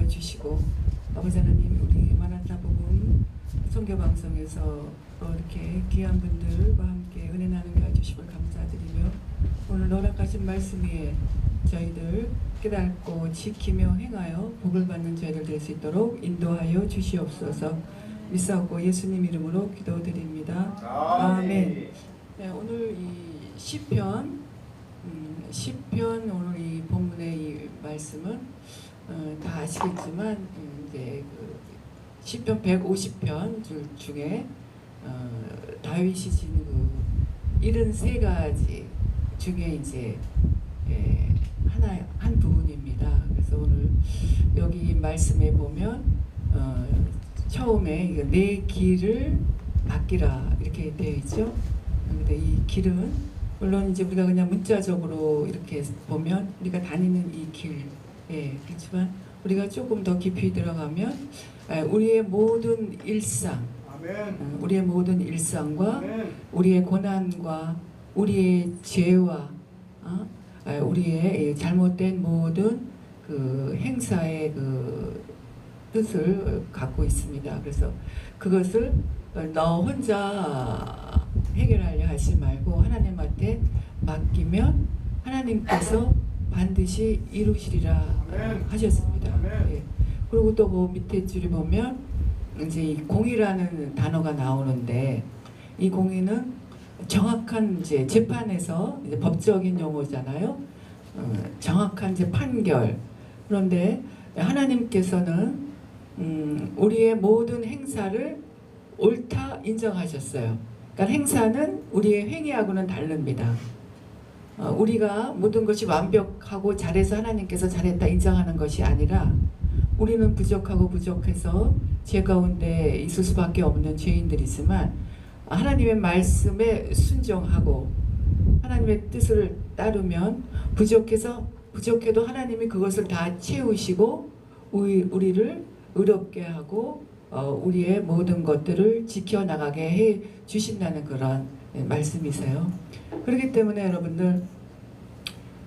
주시고 아버지 하나님 우리 마라나 복음 선교방송에서 이렇게 귀한 분들과 함께 은혜 나누게 해주심을 감사드리며 오늘 허락하신 말씀 위에 저희들 깨닫고 지키며 행하여 복을 받는 저희들 될 수 있도록 인도하여 주시옵소서. 믿사옵고 예수님 이름으로 기도드립니다. 아멘. 네, 오늘 이 시편 오늘 이 본문의 이 말씀은 다 아시겠지만 이제 그 시편 150편 중에 다윗이 지은 그 73가지 중에 이제 한 부분입니다. 그래서 오늘 여기 말씀에 보면 처음에 내 길을 맡기라 이렇게 되어 있죠. 근데 이 길은 물론 이제 우리가 그냥 문자적으로 이렇게 보면 우리가 다니는 이 길, 그렇지만 우리가 조금 더 깊이 들어가면 우리의 모든 일상, 우리의 모든 일상과 우리의 고난과 우리의 죄와 우리의 잘못된 모든 그 행사의 그 뜻을 갖고 있습니다. 그래서 그것을 너 혼자 해결하려 하지 말고 하나님한테 맡기면 하나님께서 반드시 이루시리라 하셨습니다. 예. 그리고 또 그 밑에 줄이 보면 이제 이 공의라는 단어가 나오는데 이 공의는 정확한 이제 재판에서 이제 법적인 용어잖아요. 정확한 이제 판결. 그런데 하나님께서는 우리의 모든 행사를 옳다 인정하셨어요. 그러니까 행사는 우리의 행위하고는 다릅니다. 우리가 모든 것이 완벽하고 잘해서 하나님께서 잘했다 인정하는 것이 아니라 우리는 부족하고 부족해서 죄 가운데 있을 수밖에 없는 죄인들이지만 하나님의 말씀에 순종하고 하나님의 뜻을 따르면 부족해도 하나님이 그것을 다 채우시고 우리를 의롭게 하고 우리의 모든 것들을 지켜나가게 해 주신다는 그런 말씀이세요. 그렇기 때문에 여러분들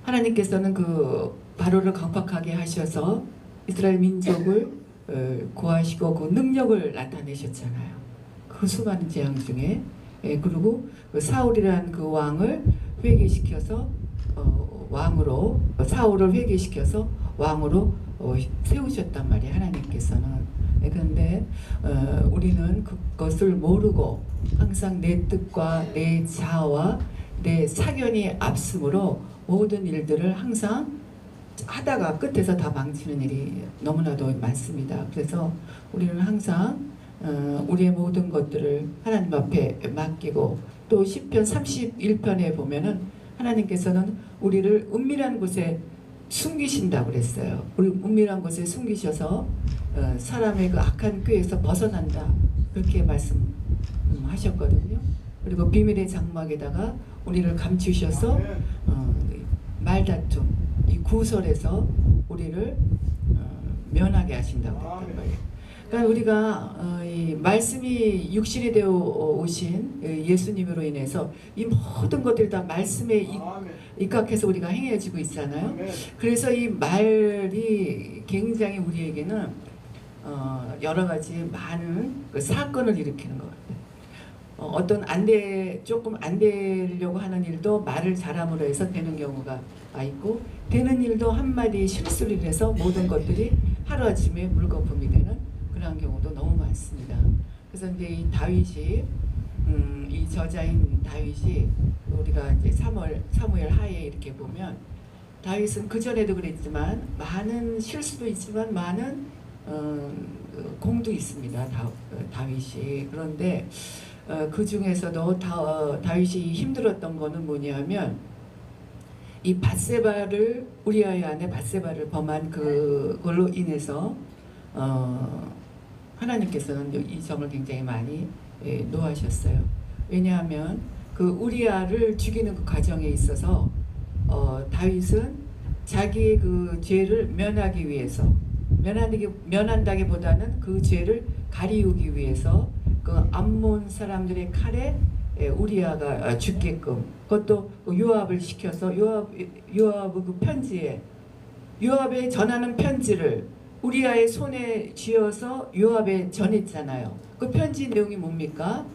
하나님께서는 그 바로를 강팍하게 하셔서 이스라엘 민족을 구하시고 그 능력을 나타내셨잖아요. 그 수많은 재앙 중에 그리고 그 사울이라는 그 왕을 회개시켜서 사울을 회개시켜서 왕으로 세우셨단 말이에요. 하나님께서는. 그런데 우리는 그것을 모르고 항상 내 뜻과 내 자아와 내 사견이 앞서므로 모든 일들을 항상 하다가 끝에서 다 망치는 일이 너무나도 많습니다. 그래서 우리는 항상 우리의 모든 것들을 하나님 앞에 맡기고 또 시편 31편에 보면은 하나님께서는 우리를 은밀한 곳에 숨기신다고 그랬어요. 우리 은밀한 곳에 숨기셔서 사람의 그 악한 꾀에서 벗어난다 그렇게 말씀하셨거든요. 그리고 비밀의 장막에다가 우리를 감추셔서 말다툼 이 구설에서 우리를 면하게 하신다고 했단 말이에요. 그러니까 우리가 이 말씀이 육신이 되어 오신 예수님으로 인해서 이 모든 것들이 다 말씀에 입각해서 우리가 행해지고 있잖아요. 그래서 이 말이 굉장히 우리에게는 여러 가지 많은 그 사건을 일으키는 것 같아요. 어떤 조금 안 되려고 하는 일도 말을 잘함으로 해서 되는 경우가 있고 되는 일도 한마디 실수를 해서 모든 것들이 하루아침에 물거품이 되는 그런 경우도 너무 많습니다. 그래서 이제 이 다윗이 이 저자인 다윗이 우리가 이제 사무엘 하에 이렇게 보면 다윗은 그 전에도 그랬지만 많은 실수도 있지만 많은 공도 있습니다. 다윗이. 그런데 그 중에서도 다윗이 힘들었던 거는 뭐냐면 이 밧세바를 우리아의 아내 밧세바를 범한 그걸로 인해서 하나님께서는 이 점을 굉장히 많이 노하셨어요. 왜냐하면 그 우리아를 죽이는 그 과정에 있어서 다윗은 자기의 그 죄를 면하기 위해서 면한다기보다는 그 죄를 가리우기 위해서 그 암몬 사람들의 칼에 우리아가 죽게끔 그것도 요압을 시켜서 요압의 그 편지에 요압에 전하는 편지를 우리아의 손에 쥐어서 요압에 전했잖아요. 그 편지 내용이 뭡니까?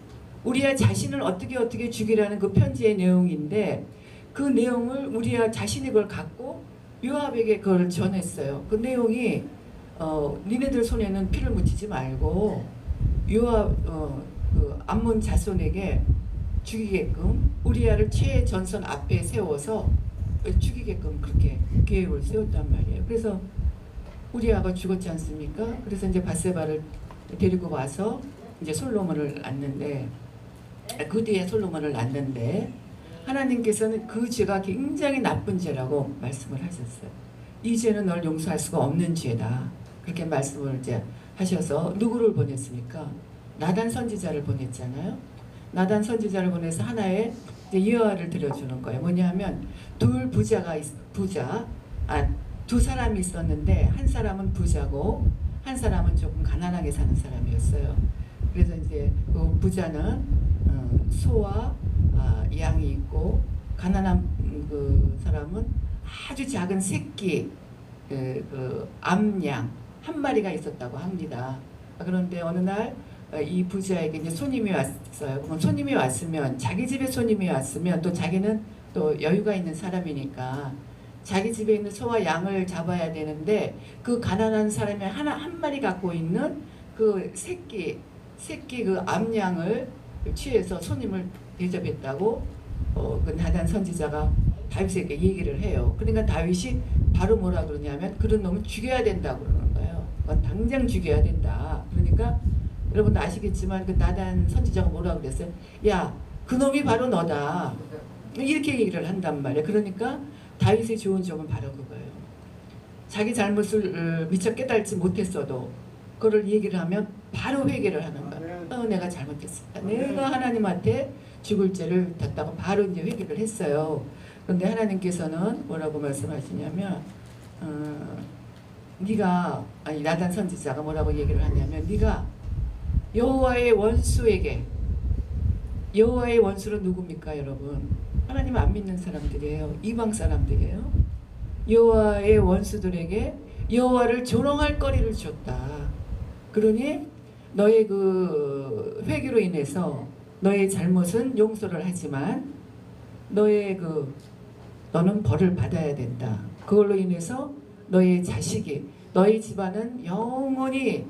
우리아 자신을 어떻게 죽이라는 그 편지의 내용인데 그 내용을 우리아 자신이 그걸 갖고 요압에게 그걸 전했어요. 그 내용이 니네들 손에는 피를 묻히지 말고 요압 그 암몬 자손에게 죽이게끔 우리아를 최전선 앞에 세워서 죽이게끔 그렇게 계획을 세웠단 말이에요. 그래서 우리아가 죽었지 않습니까? 그래서 이제 밧세바를 데리고 와서 이제 솔로몬을 낳는데 그 뒤에 솔로몬을 낳는데 하나님께서는 그 죄가 굉장히 나쁜 죄라고 말씀을 하셨어요. 이 죄는 널 용서할 수가 없는 죄다. 그렇게 말씀을 이제 하셔서 누구를 보냈습니까? 나단 선지자를 보냈잖아요. 나단 선지자를 보내서 하나의 이제 예화를 들려주는 거예요. 뭐냐면 두 사람이 있었는데 한 사람은 부자고 한 사람은 조금 가난하게 사는 사람이었어요. 그래서 이제 그 부자는 소와 양이 있고 가난한 그 사람은 아주 작은 새끼 그 암양 한 마리가 있었다고 합니다. 그런데 어느 날 이 부자에게 이제 손님이 왔어요. 그럼 손님이 왔으면 자기 집에 손님이 왔으면 또 자기는 또 여유가 있는 사람이니까 자기 집에 있는 소와 양을 잡아야 되는데 그 가난한 사람이 한 마리 갖고 있는 그 새끼 그 암양을 취해서 손님을 대접했다고 그 나단 선지자가 다윗에게 얘기를 해요. 그러니까 다윗이 바로 뭐라 그러냐면 그런 놈은 죽여야 된다고 그러는 거예요. 당장 죽여야 된다. 그러니까 여러분도 아시겠지만 그 나단 선지자가 뭐라 그랬어요? 야, 그 놈이 바로 너다. 이렇게 얘기를 한단 말이에요. 그러니까 다윗의 좋은 점은 바로 그거예요. 자기 잘못을 미처 깨달지 못했어도 그걸 얘기를 하면 바로 회개를 하는 거야. 내가 잘못했습니다. 내가 하나님한테 죽을 죄를 졌다고 바로 이제 회개를 했어요. 그런데 하나님께서는 뭐라고 말씀하시냐면 나단 선지자가 뭐라고 얘기를 하냐면 네가 여호와의 원수는 누굽니까 여러분? 하나님 안 믿는 사람들이에요. 이방 사람들이에요. 여호와의 원수들에게 여호와를 조롱할 거리를 줬다. 그러니 너의 그 회개로 인해서 너의 잘못은 용서를 하지만 너는 벌을 받아야 된다. 그걸로 인해서 너의 자식이 너의 집안은 영원히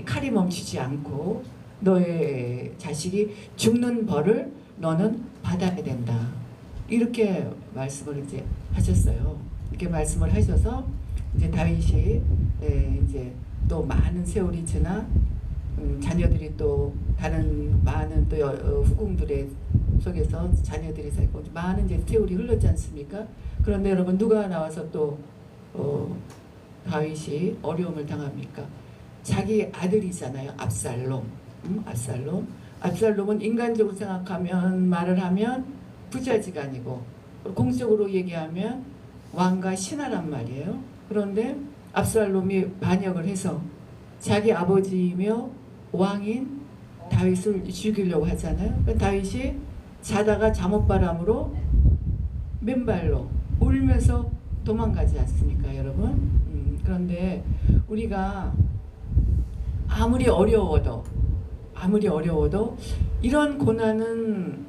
칼이 멈추지 않고 너의 자식이 죽는 벌을 너는 받아야 된다. 이렇게 말씀을 이제 하셨어요. 이렇게 말씀을 하셔서 이제 다윗이 이제 또 많은 세월이 지나 자녀들이 또 다른 많은 또 후궁들의 속에서 자녀들이 살고 많은 이제 세월이 흘렀지 않습니까? 그런데 여러분 누가 나와서 또 다윗이 어려움을 당합니까? 자기 아들이잖아요. 압살롬은 인간적으로 생각하면 말을 하면 부자지간이고 공적으로 얘기하면 왕과 신하란 말이에요. 그런데 압살롬이 반역을 해서 자기 아버지이며 왕인 다윗을 죽이려고 하잖아요. 다윗이 자다가 잠옷바람으로 맨발로 울면서 도망가지 않습니까 여러분? 그런데 우리가 아무리 어려워도 이런 고난은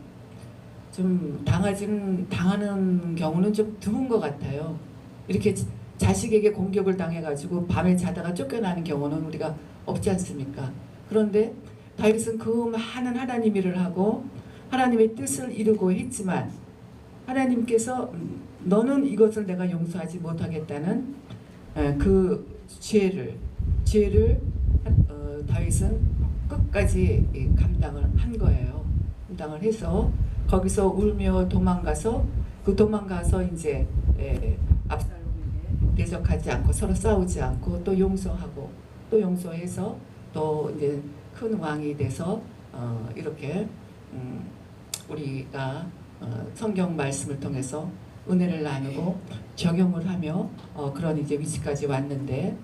좀 당하는 경우는 좀 드문 것 같아요. 이렇게 자식에게 공격을 당해가지고 밤에 자다가 쫓겨나는 경우는 우리가 없지 않습니까? 그런데 다윗은 그 많은 하나님 일을 하고 하나님의 뜻을 이루고 했지만 하나님께서 너는 이것을 내가 용서하지 못하겠다는 그 죄를 다윗은 끝까지 감당을 한 거예요. 감당을 해서 거기서 울며 도망가서 이제 압살롬에게 대적하지 않고 서로 싸우지 않고 또 용서하고 또 용서해서 또 이제 큰 왕이 돼서 이렇게 우리가 성경 말씀을 통해서 은혜를 나누고 적용을 하며 그런 이제 위치까지 왔는데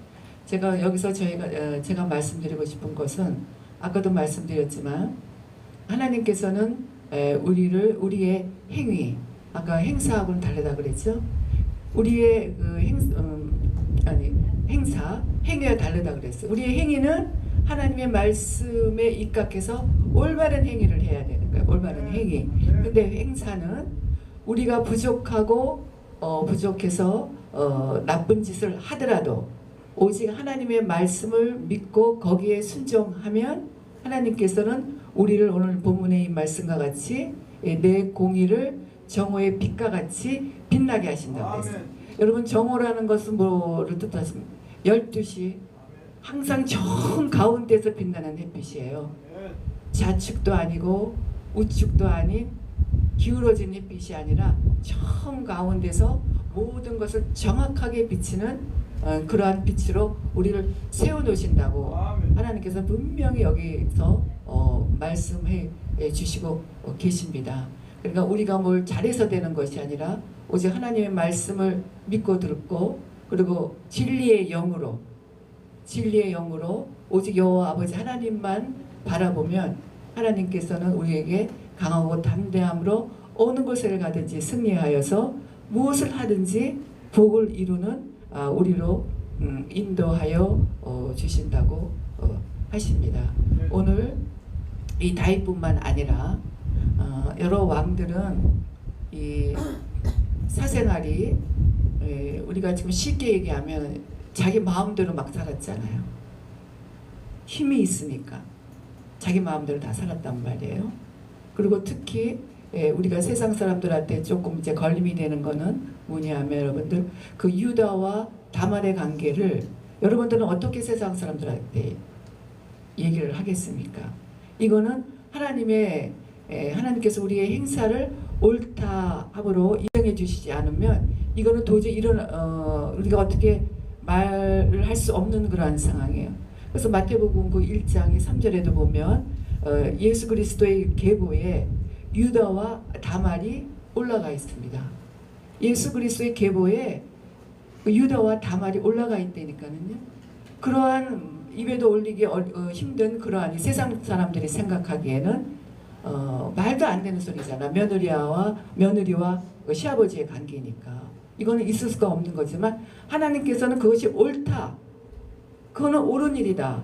제가 여기서 제가 말씀드리고 싶은 것은 아까도 말씀드렸지만 하나님께서는 우리의 행위 아까 행사하고는 다르다 그랬죠. 우리의 행위와 다르다 그랬어요. 우리의 행위는 하나님의 말씀에 입각해서 올바른 행위를 해야 되는 거예요. 올바른 행위. 근데 행사는 우리가 부족해서 나쁜 짓을 하더라도 오직 하나님의 말씀을 믿고 거기에 순종하면 하나님께서는 우리를 오늘 본문의 이 말씀과 같이 내 공의를 정오의 빛과 같이 빛나게 하신다고 했어요. 여러분, 정오라는 것은 뭐를 뜻하십니까? 12시 항상 정 가운데서 빛나는 햇빛이에요. 좌측도 아니고 우측도 아닌 기울어진 햇빛이 아니라 정 가운데서 모든 것을 정확하게 비치는 그러한 빛으로 우리를 세워놓으신다고 하나님께서 분명히 여기서 말씀해 주시고 계십니다. 그러니까 우리가 뭘 잘해서 되는 것이 아니라 오직 하나님의 말씀을 믿고 듣고 그리고 진리의 영으로 오직 여호와 아버지 하나님만 바라보면 하나님께서는 우리에게 강하고 담대함으로 어느 곳을 가든지 승리하여서 무엇을 하든지 복을 이루는 우리로 인도하여 주신다고 하십니다. 오늘 이 다윗뿐만 아니라 여러 왕들은 이 사생활이 우리가 지금 쉽게 얘기하면 자기 마음대로 막 살았잖아요. 힘이 있으니까 자기 마음대로 다 살았단 말이에요. 그리고 특히 우리가 세상 사람들한테 조금 이제 걸림이 되는 거는 뭐냐면 여러분들 그 유다와 다말의 관계를 여러분들은 어떻게 세상 사람들한테 얘기를 하겠습니까? 이거는 하나님께서 우리의 행사를 옳다 함으로 인정해 주시지 않으면 이거는 도저히 우리가 어떻게 말을 할 수 없는 그러한 상황이에요. 그래서 마태복음 그 1장 3절에도 보면 예수 그리스도의 계보에 유다와 다말이 올라가 있습니다. 예수 그리스도의 계보에 유다와 다말이 올라가 있다니까는요. 그러한 입에도 올리기 힘든 그러한 세상 사람들이 생각하기에는 말도 안 되는 소리잖아. 며느리와 시아버지의 관계니까 이거는 있을 수가 없는 거지만 하나님께서는 그것이 옳다, 그거는 옳은 일이다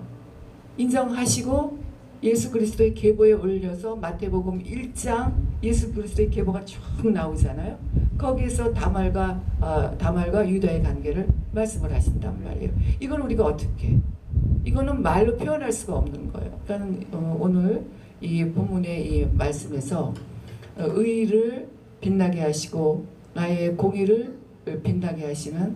인정하시고 예수 그리스도의 계보에 올려서 마태복음 1장 예수 그리스도의 계보가 쭉 나오잖아요. 거기에서 다말과 유다의 관계를 말씀을 하신단 말이에요. 이건 우리가 어떻게, 이거는 말로 표현할 수가 없는 거예요. 그러니까 오늘 이 본문의 이 말씀에서 의를 빛나게 하시고 나의 공의를 빛나게 하시는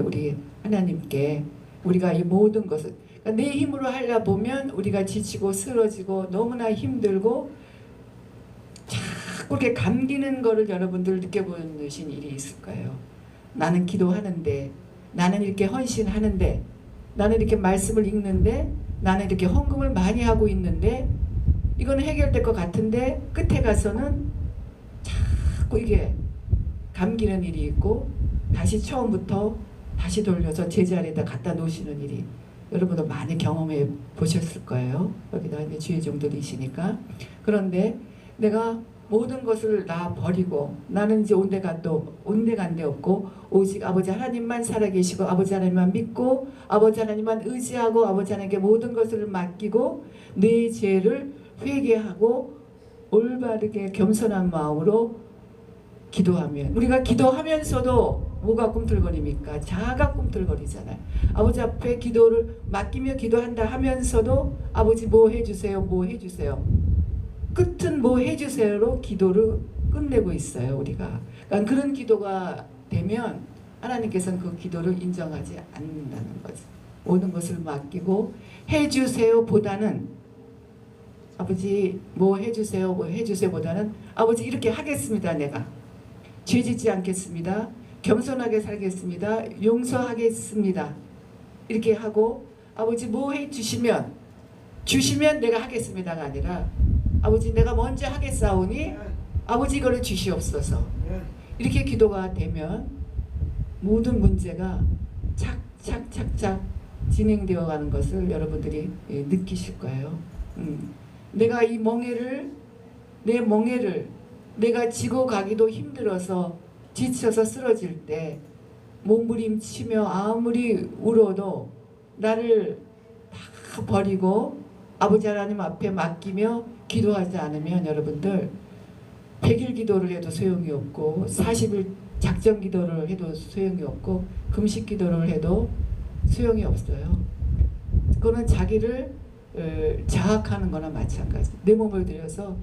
우리 하나님께 우리가 이 모든 것을, 그러니까 내 힘으로 하려 보면 우리가 지치고 쓰러지고 너무나 힘들고 자꾸 이렇게 감기는 거를 여러분들 느껴보신 일이 있을 거예요. 나는 기도하는데, 나는 이렇게 헌신하는데, 나는 이렇게 말씀을 읽는데, 나는 이렇게 헌금을 많이 하고 있는데 이거는 해결될 것 같은데 끝에 가서는 자꾸 이게 감기는 일이 있고 다시 처음부터 다시 돌려서 제자리에다 갖다 놓으시는 일이 여러분도 많이 경험해 보셨을 거예요. 여기다 이제 주의 종들이시니까. 그런데 내가 모든 것을 다 버리고 나는 이제 온데간데 없고 오직 아버지 하나님만 살아계시고 아버지 하나님만 믿고 아버지 하나님만 의지하고 아버지 하나님께 모든 것을 맡기고 내 죄를 회개하고 올바르게 겸손한 마음으로 기도하면, 우리가 기도하면서도 뭐가 꿈틀거립니까? 자아가 꿈틀거리잖아요. 아버지 앞에 기도를 맡기며 기도한다 하면서도 아버지 뭐 해주세요, 뭐 해주세요. 끝은 뭐 해주세요로 기도를 끝내고 있어요, 우리가. 그러니까 그런 기도가 되면 하나님께서는 그 기도를 인정하지 않는다는 거죠. 모든 것을 맡기고 해주세요 보다는 아버지 뭐 해주세요, 뭐 해주세요 보다는 아버지 이렇게 하겠습니다. 내가 죄짓지 않겠습니다. 겸손하게 살겠습니다. 용서하겠습니다. 이렇게 하고 아버지 뭐 해주시면 내가 하겠습니다가 아니라 아버지 내가 먼저 하겠사오니 아버지 이거를 주시옵소서. 이렇게 기도가 되면 모든 문제가 착착착착 진행되어 가는 것을 여러분들이 느끼실 거예요. 내가 내 멍에를 내가 지고 가기도 힘들어서 지쳐서 쓰러질 때 몸부림치며 아무리 울어도 나를 다 버리고 아버지 하나님 앞에 맡기며 기도하지 않으면 여러분들 100일 기도를 해도 소용이 없고 40일 작전 기도를 해도 소용이 없고 금식 기도를 해도 소용이 없어요. 그거는 자기를 자학하는 거나 마찬가지. 내 몸을 들여서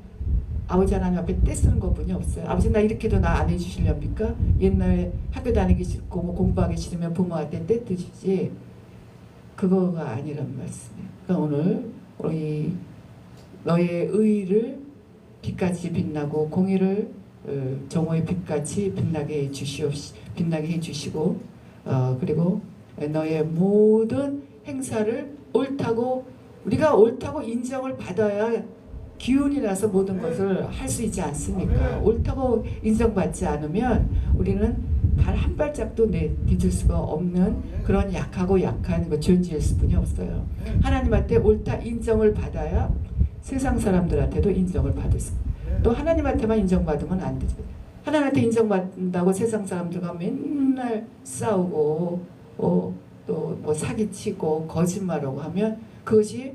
아버지 하나님 앞에 떼쓰는 것뿐이 없어요. 아버지 나 이렇게도 나 안 해주시렵니까? 옛날에 학교 다니기 싫고 뭐 공부하기 싫으면 부모한테 떼뜨리지. 그거가 아니란 말씀이에요. 그러니까 오늘 우리 너의 의를 빛같이 빛나고 공의를 정오의 빛같이 빛나게 해주시고 그리고 너의 모든 행사를 옳다고 우리가 옳다고 인정을 받아야 기운이 나서 모든 것을 할 수 있지 않습니까? 옳다고 인정받지 않으면 우리는 단 한 발짝도 내딛을 수가 없는 그런 약하고 약한 존재일 뿐이 없어요. 하나님한테 옳다 인정을 받아야 세상 사람들한테도 인정을 받을 수. 또 하나님한테만 인정받으면 안 되죠. 하나님한테 인정받는다고 세상 사람들과 맨날 싸우고 또 뭐 사기치고 거짓말하고 하면 그것이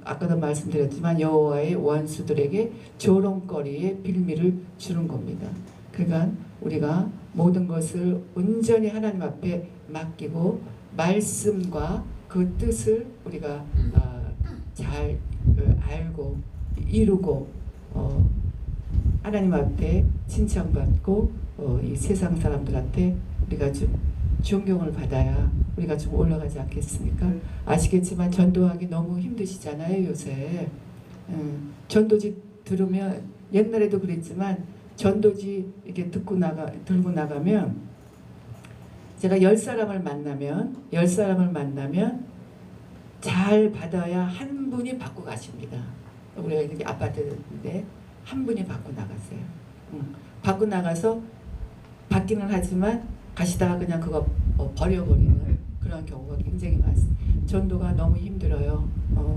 아까도 말씀드렸지만 여호와의 원수들에게 조롱거리의 빌미를 주는 겁니다. 그러니까 우리가 모든 것을 온전히 하나님 앞에 맡기고 말씀과 그 뜻을 우리가 잘 알고 이루고 하나님 앞에 칭찬받고 이 세상 사람들한테 우리가 좀 존경을 받아야 우리가 좀 올라가지 않겠습니까? 아시겠지만 전도하기 너무 힘드시잖아요 요새. 전도지 들으면 옛날에도 그랬지만 전도지 이렇게 들고 나가면 제가 10사람을 만나면 잘 받아야 한 분이 받고 가십니다. 우리가 이렇게 아파트인데 한 분이 받고 나갔어요. 받고 나가서 받기는 하지만 가시다가 그냥 그거 버려버리는 그런 경우가 굉장히 많습니다. 전도가 너무 힘들어요.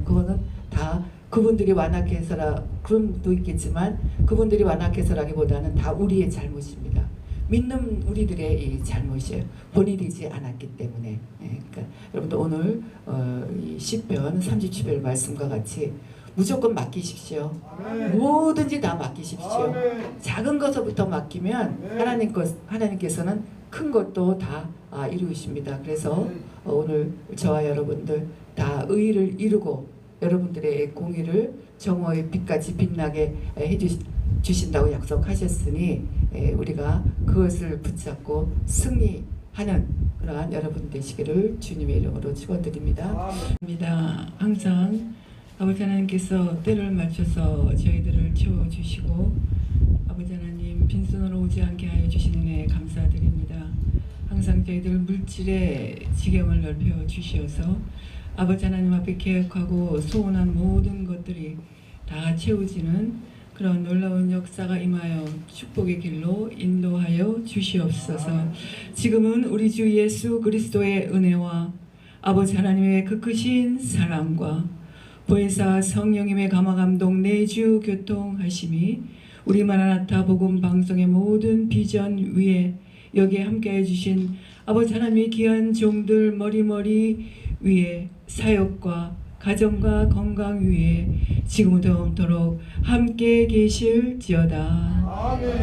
그거는 다 그분들이 완악해서라 그럼도 있겠지만 그분들이 완악해서라기보다는 다 우리의 잘못입니다. 믿는 우리들의 이 잘못이에요. 본이 되지 않았기 때문에. 그러니까 여러분들 오늘 이 시편 37편 말씀과 같이 무조건 맡기십시오. 뭐든지 다 맡기십시오. 작은 것부터 맡기면 하나님께서는 큰 것도 다 이루십니다. 그래서 오늘 저와 여러분들 다 의를 이루고 여러분들의 공의를 정오의 빛같이 빛나게 해주신다고 약속하셨으니 우리가 그것을 붙잡고 승리하는 그러한 여러분 되시기를 주님의 이름으로 축원드립니다. 항상 아버지 하나님께서 때를 맞춰서 저희들을 채워주시고 아버지 하나님 빈손으로 오지 않게 하여 주시는 은혜 감사드립니다. 항상 저희들 물질의 지경을 넓혀 주시어서 아버지 하나님 앞에 계획하고 소원한 모든 것들이 다 채워지는 그런 놀라운 역사가 임하여 축복의 길로 인도하여 주시옵소서. 지금은 우리 주 예수 그리스도의 은혜와 아버지 하나님의 그 크신 사랑과 보혜사 성령님의 감화감동 내주 교통하심이 우리 마라나타 복음 방송의 모든 비전 위에 여기에 함께해 주신 아버지 하나님의 귀한 종들 머리머리 위에 사역과 가정과 건강 위에 지금부터 영원토록 함께 계실지어다. 아멘.